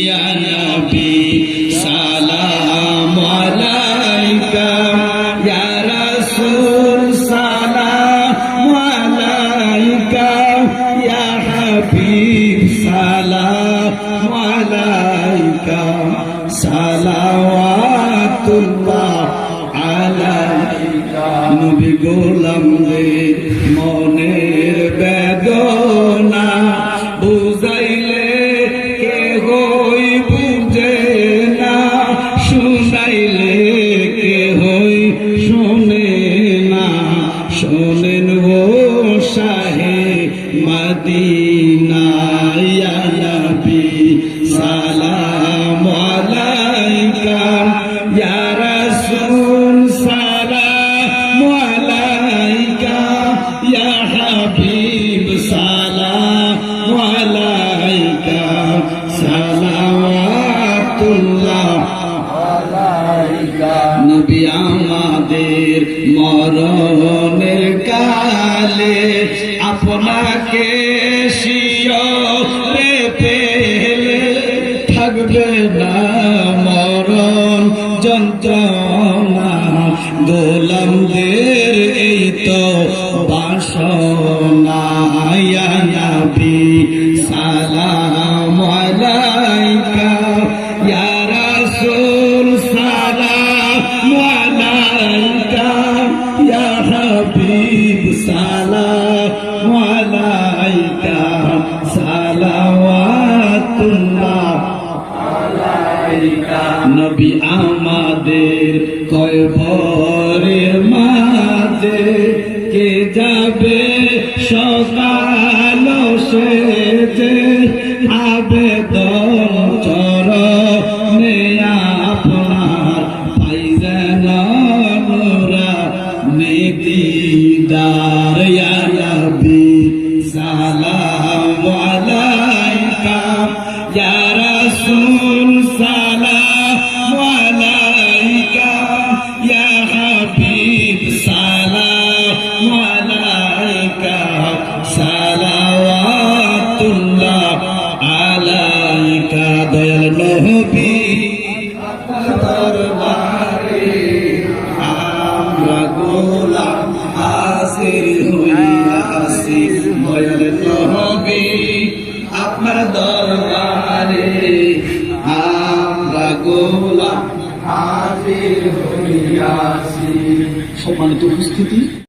ইয়া নবী সালাম আলাইকা, ইয়া রাসূল সালাম আলাইকা, ইয়া হাবিব সালাম আলাইকা, সালাওয়াতুল্লাহ আলাইকা। নবী গোলাম রে মনের বেদনা বুঝাইলে কে হই বুঝে না, শুনাইলে কে হই শোনে না। শোনেন ও শাহে মদিনা, ইয়া নবী সালাম আলাইকা, ইয়া রাসূল সালাম আলাইকা, ইয়া হাবিব সালাম আলাইকা, সালাওয়াতুল্লাহ আলাইকা। নবী আমাদের মরণের কালে আপনাকে শিয়রে পেলে থাকবে না মরণ যন্ত্রণা। গোলামদের এই তো বাসনা, ইয়া নবী সালাম আলাইকা, ইয়া রাসূল সালাম আলাইকা, ইয়া হাবিব সালাম আলাইকা, সালাওয়াতুল্লাহ আলাইকা। নবী আমাদের কবরের মাঝে কে যাবে সকাল সেজে, আবেদন চরণে আপনার পাইবেন নূরা নেকিদার, ইয়া নবী সালাম আলাইকা, ইয়া রাসূল সালাম আলাইকা, ইয়া হাবিব সালাম আলাইকা, সালাওয়াতুল্লাহ আলাইকা। দয়াল নবী দরবারে আমরা গোলাম হাজির হইয়াছি, দয়াল নবী আপনার দরবারে আমরা গোলাম হাজির হইয়াছি। সম্মানিত উপস্থিতি।